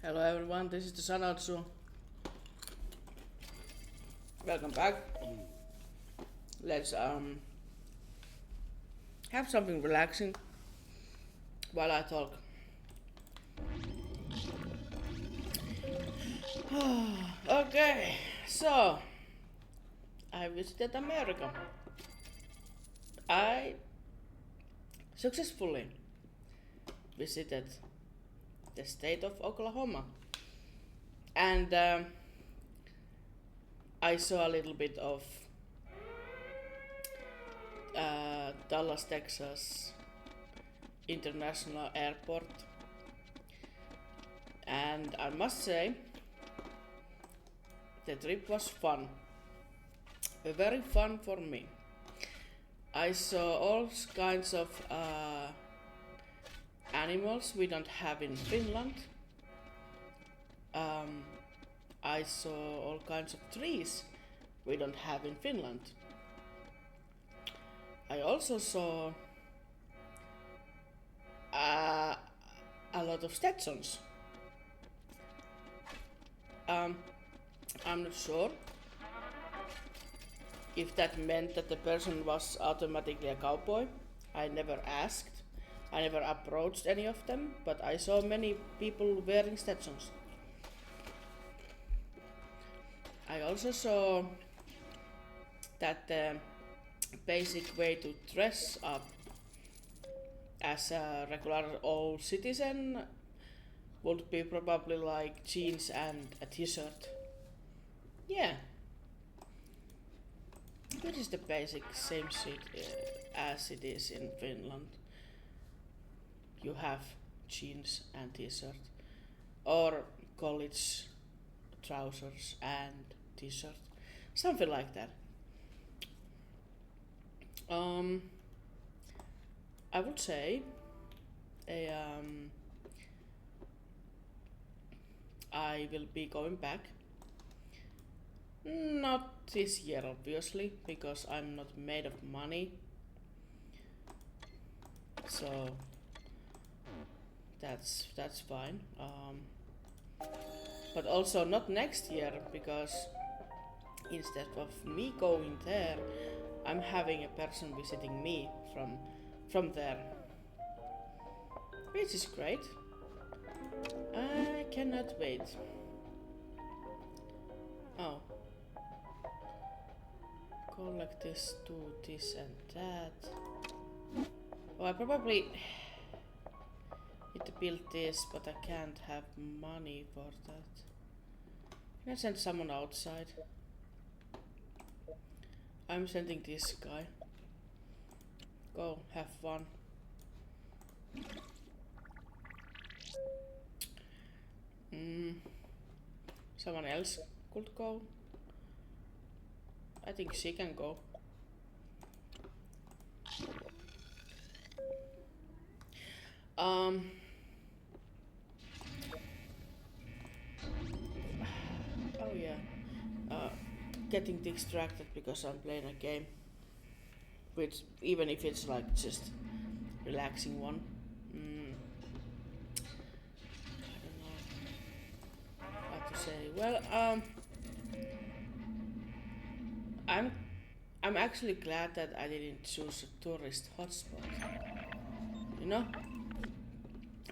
Hello everyone, this is the Sanatsu. Welcome back. Let's have something relaxing while I talk. Okay, so I visited America. I successfully visited the state of Oklahoma, and I saw a little bit of Dallas, Texas International Airport, and I must say the trip was fun, very fun for me. I saw all kinds of animals we don't have in Finland. I saw all kinds of trees we don't have in Finland. I also saw a lot of Stetsons. I'm not sure if that meant that the person was automatically a cowboy. I never asked. I never approached any of them, but I saw many people wearing Stetsons. I also saw that the basic way to dress up as a regular old citizen would be probably like jeans and a t-shirt. Yeah. It is the basic same shit as it is in Finland. You have jeans and t-shirt, or college trousers and t-shirt, something like that. I would say I will be going back. Not this year, obviously, because I'm not made of money. So that's fine. But also not next year, because instead of me going there, I'm having a person visiting me from there, which is great. I cannot wait. Oh, collect this, do this and that. Oh, I probably need to build this, but I can't have money for that. Can I send someone outside? I'm sending this guy. Go, have fun. Someone else could go. I think she can go. Oh yeah. Getting distracted because I'm playing a game, which even if it's like just relaxing one. I don't know how to say. Well, I'm actually glad that I didn't choose a tourist hotspot. You know,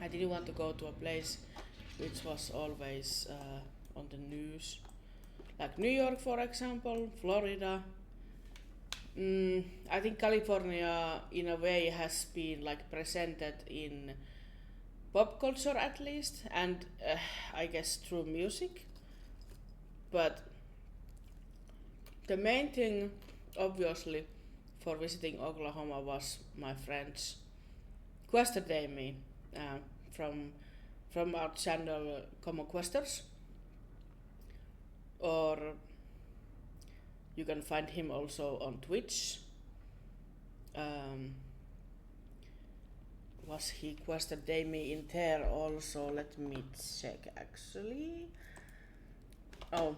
I didn't want to go to a place which was always on the news, like New York, for example, Florida. I think California, in a way, has been like presented in pop culture at least, and I guess through music. But the main thing, obviously, for visiting Oklahoma was my friends quested me from our channel Common Questers, or you can find him also on Twitch. Was he quested me in there also? Let me check actually. Oh,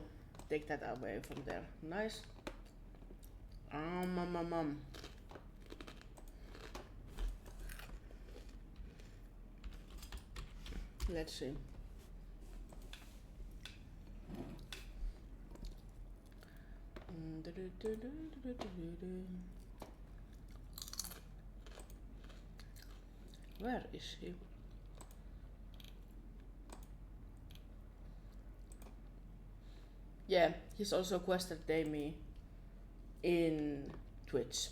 take that away from there. Nice. Let's see. Where is he? Yeah, he's also quested Damie in Twitch.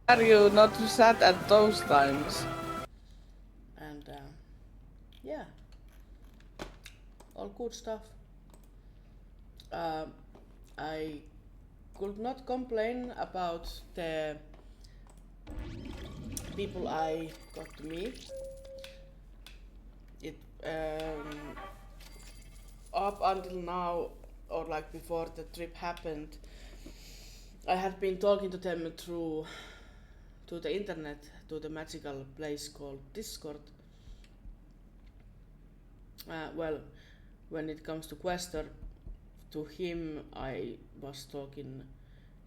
Are you not sad at those times? And yeah, all good stuff. I could not complain about the people I got to meet. It up until now, or like before the trip happened, I had been talking to them through to the internet, to the magical place called Discord. Well, when it comes to Quester, to him I was talking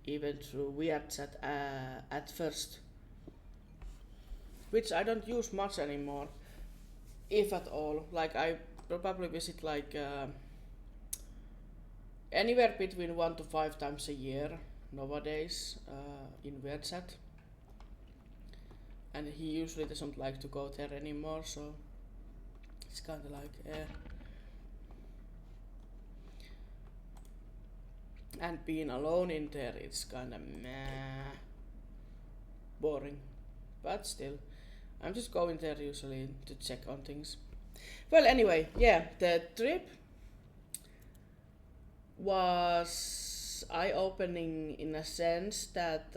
even through WeChat at first, which I don't use much anymore, if at all. Like I probably visit like anywhere between 1 to 5 times a year nowadays in WeChat, and he usually doesn't like to go there anymore, so it's kind of like and being alone in there, it's kind of meh, boring. But still, I'm just going there usually to check on things. Well, anyway, yeah, the trip was eye-opening in a sense that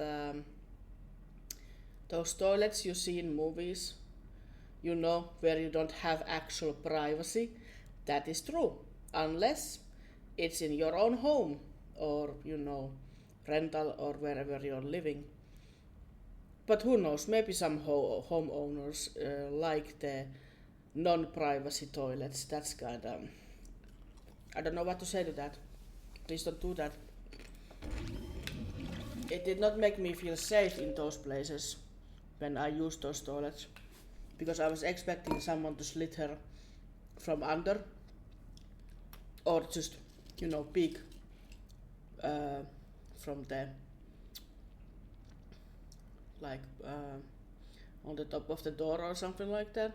those toilets you see in movies, you know, where you don't have actual privacy, that is true, unless it's in your own home or, you know, rental or wherever you're living. But who knows, maybe some homeowners like the non-privacy toilets. That's kind of, I don't know what to say to that. Please don't do that. It did not make me feel safe in those places when I used those toilets, because I was expecting someone to slit her from under, or just, you know, peek from the, like on the top of the door or something like that.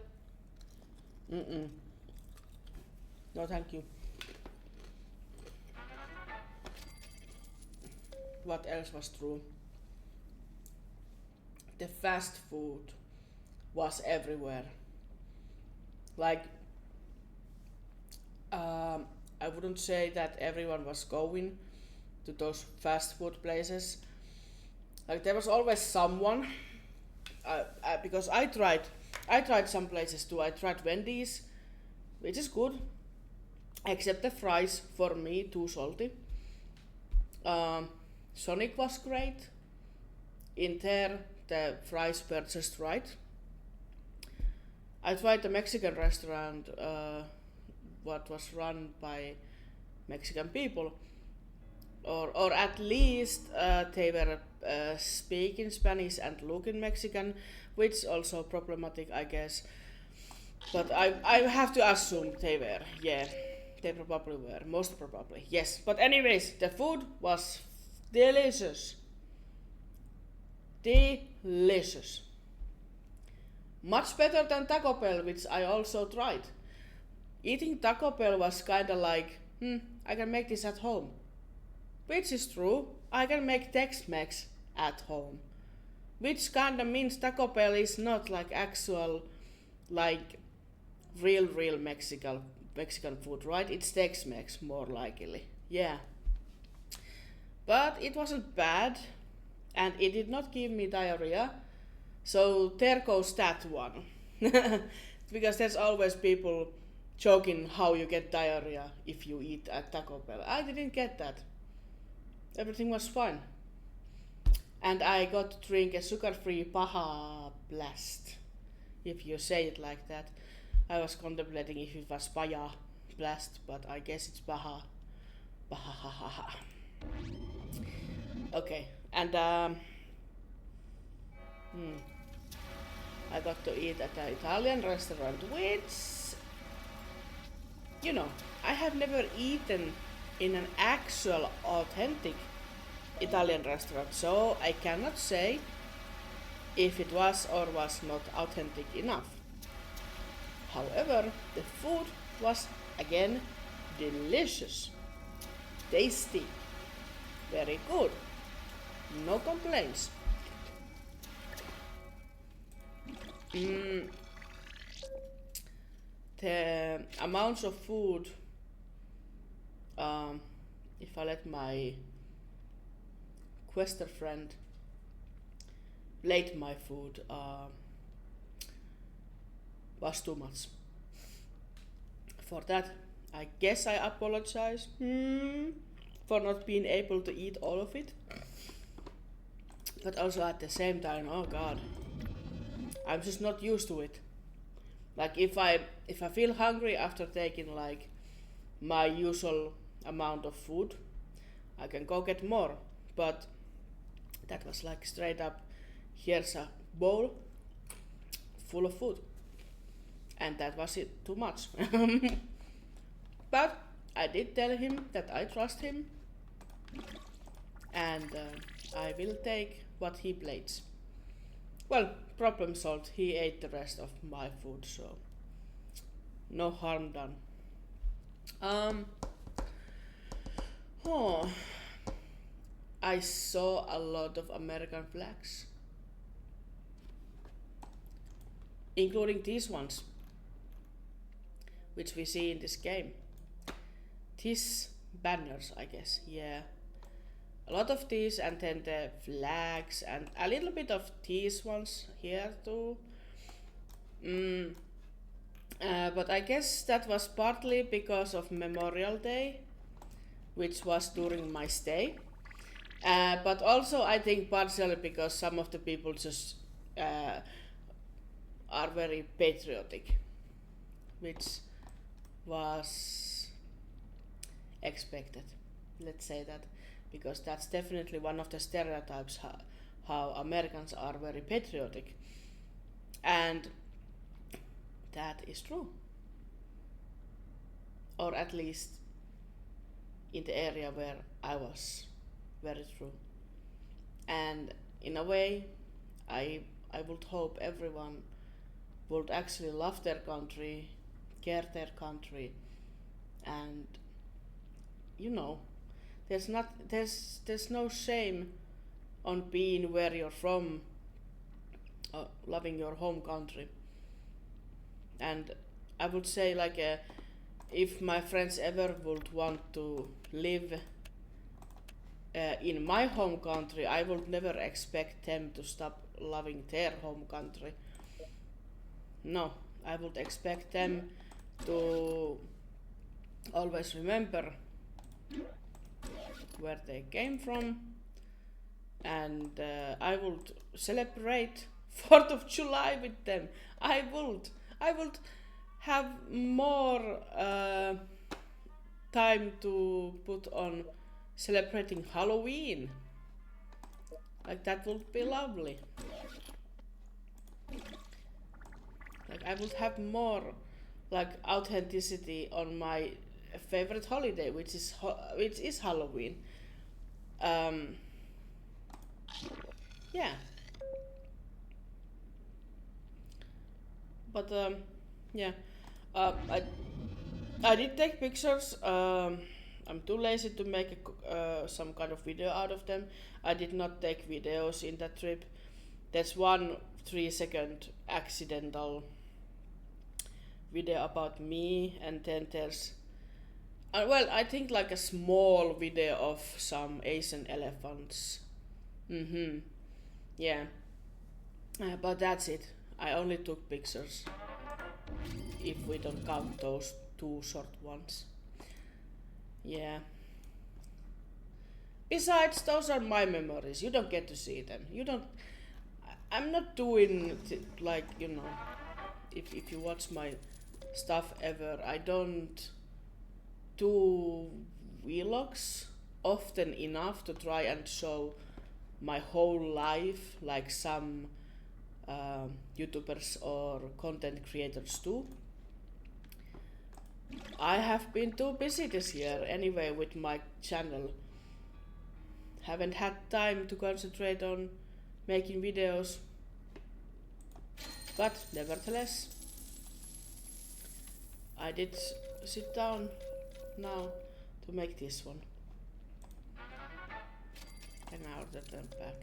No, thank you. What else was true? The fast food was everywhere. Like, I wouldn't say that everyone was going to those fast food places. Like, there was always someone. Because I tried some places too. I tried Wendy's, which is good, except the fries for me too salty. Sonic was great. In there, the fries were just right. I tried the Mexican restaurant, what was run by Mexican people, or at least they were speaking Spanish and looking Mexican, which also problematic, I guess. But I have to assume they were, yeah, they probably were, most probably, yes. But anyways, the food was delicious. Delicious. Much better than Taco Bell, which I also tried. Eating Taco Bell was kinda like, I can make this at home. Which is true, I can make Tex-Mex at home. Which kinda means Taco Bell is not like actual, like real Mexican food, right? It's Tex-Mex more likely, yeah. But it wasn't bad, and it did not give me diarrhea. So there goes that one. Because there's always people joking how you get diarrhea if you eat at Taco Bell. I didn't get that. Everything was fine. And I got to drink a sugar-free Paha Blast, if you say it like that. I was contemplating if it was Paja Blast, but I guess it's Paha. Paha. Okay, and I got to eat at an Italian restaurant, which, you know, I have never eaten in an actual authentic Italian restaurant, so I cannot say if it was or was not authentic enough. However, the food was again delicious, tasty, very good, no complaints. The amounts of food, if I let my quester friend plate my food, was too much. For that, I guess I apologize for not being able to eat all of it. But also at the same time, oh god, I'm just not used to it. Like if I feel hungry after taking like my usual amount of food, I can go get more. But that was like straight up, here's a bowl full of food. And that was it, too much. But I did tell him that I trust him and I will take what he plates. Well, problem solved, he ate the rest of my food, so no harm done. I saw a lot of American flags, including these ones, which we see in this game. These banners, I guess, yeah. A lot of these, and then the flags, and a little bit of these ones here too. But I guess that was partly because of Memorial Day, which was during my stay. But also I think partially because some of the people just are very patriotic, which was expected, let's say that, because that's definitely one of the stereotypes how Americans are very patriotic, and that is true, or at least in the area where I was, very true. And in a way, I would hope everyone would actually love their country, care their country, and you know, there's no shame on being where you're from, loving your home country. And I would say like if my friends ever would want to live in my home country, I would never expect them to stop loving their home country. No, I would expect them to always remember where they came from, and I would celebrate 4th of July with them. I would have more time to put on celebrating Halloween. Like that would be lovely. Like I would have more like authenticity on my favorite holiday, which is Halloween. Yeah. But yeah, I did take pictures. I'm too lazy to make some kind of video out of them. I did not take videos in that trip. There's one 3-second accidental video about me, and then there's well, I think like a small video of some Asian elephants. Yeah. But that's it. I only took pictures, if we don't count those 2 short ones. Yeah. Besides, those are my memories. You don't get to see them. You don't. I'm not doing like, you know, if you watch my stuff ever, I don't do vlogs often enough to try and show my whole life like some YouTubers or content creators do. I have been too busy this year anyway with my channel. Haven't had time to concentrate on making videos. But nevertheless, I did sit down now to make this one. And now order them back.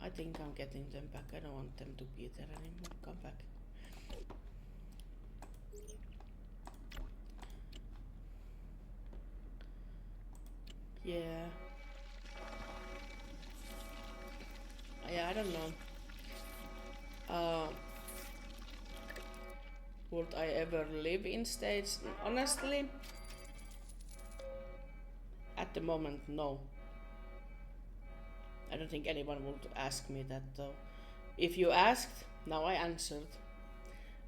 I think I'm getting them back. I don't want them to be there anymore. Come back. Yeah. Yeah, I don't know. Would I ever live in States? Honestly, at the moment, no. I don't think anyone would ask me that though. If you asked, now I answered.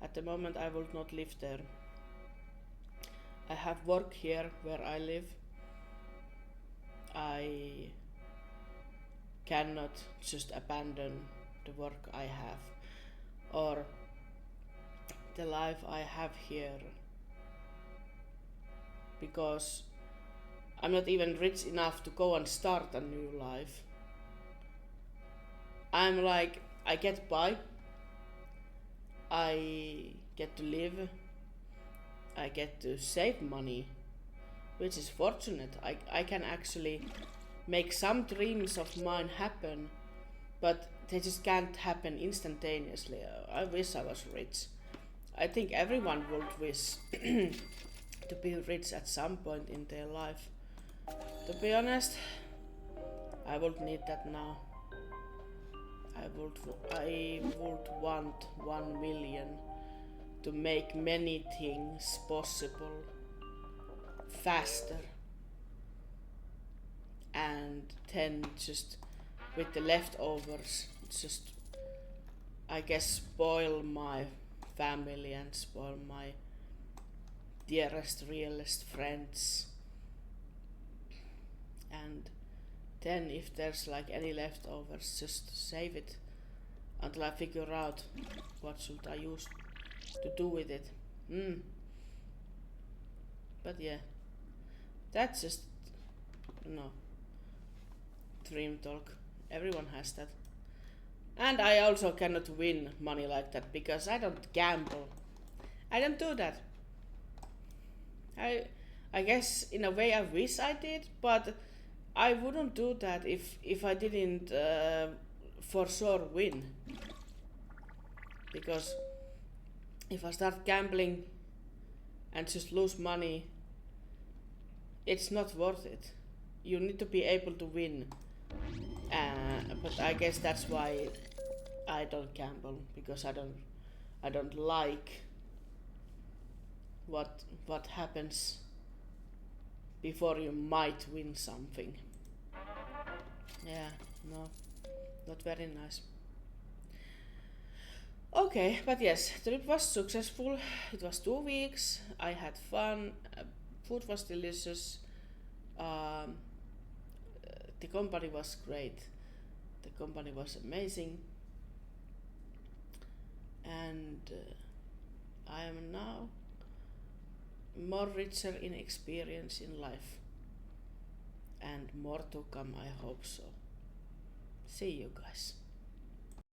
At the moment, I would not live there. I have work here where I live. I cannot just abandon the work I have or the life I have here because I'm not even rich enough to go and start a new life. I'm like, I get by, I get to live, I get to save money, which is fortunate. I can actually make some dreams of mine happen, but they just can't happen instantaneously. I wish I was rich. I think everyone would wish to be rich at some point in their life. To be honest, I would need that now. I would want 1 million to make many things possible faster, and then just with the leftovers just I guess spoil my family and spoil my dearest, realest friends. And then if there's like any leftovers, just save it until I figure out what should I use to do with it. But yeah, that's just, no, dream talk. Everyone has that. And I also cannot win money like that because I don't gamble. I don't do that. I guess in a way I wish I did, but I wouldn't do that if I didn't for sure win. Because if I start gambling and just lose money, it's not worth it. You need to be able to win. But I guess that's why I don't gamble, because I don't like what happens before you might win something. Yeah, no, not very nice. Okay, but yes, the trip was successful. It was 2 weeks. I had fun. Food was delicious. The company was great. The company was amazing. And I am now more richer in experience in life. And more to come, I hope so. See you guys.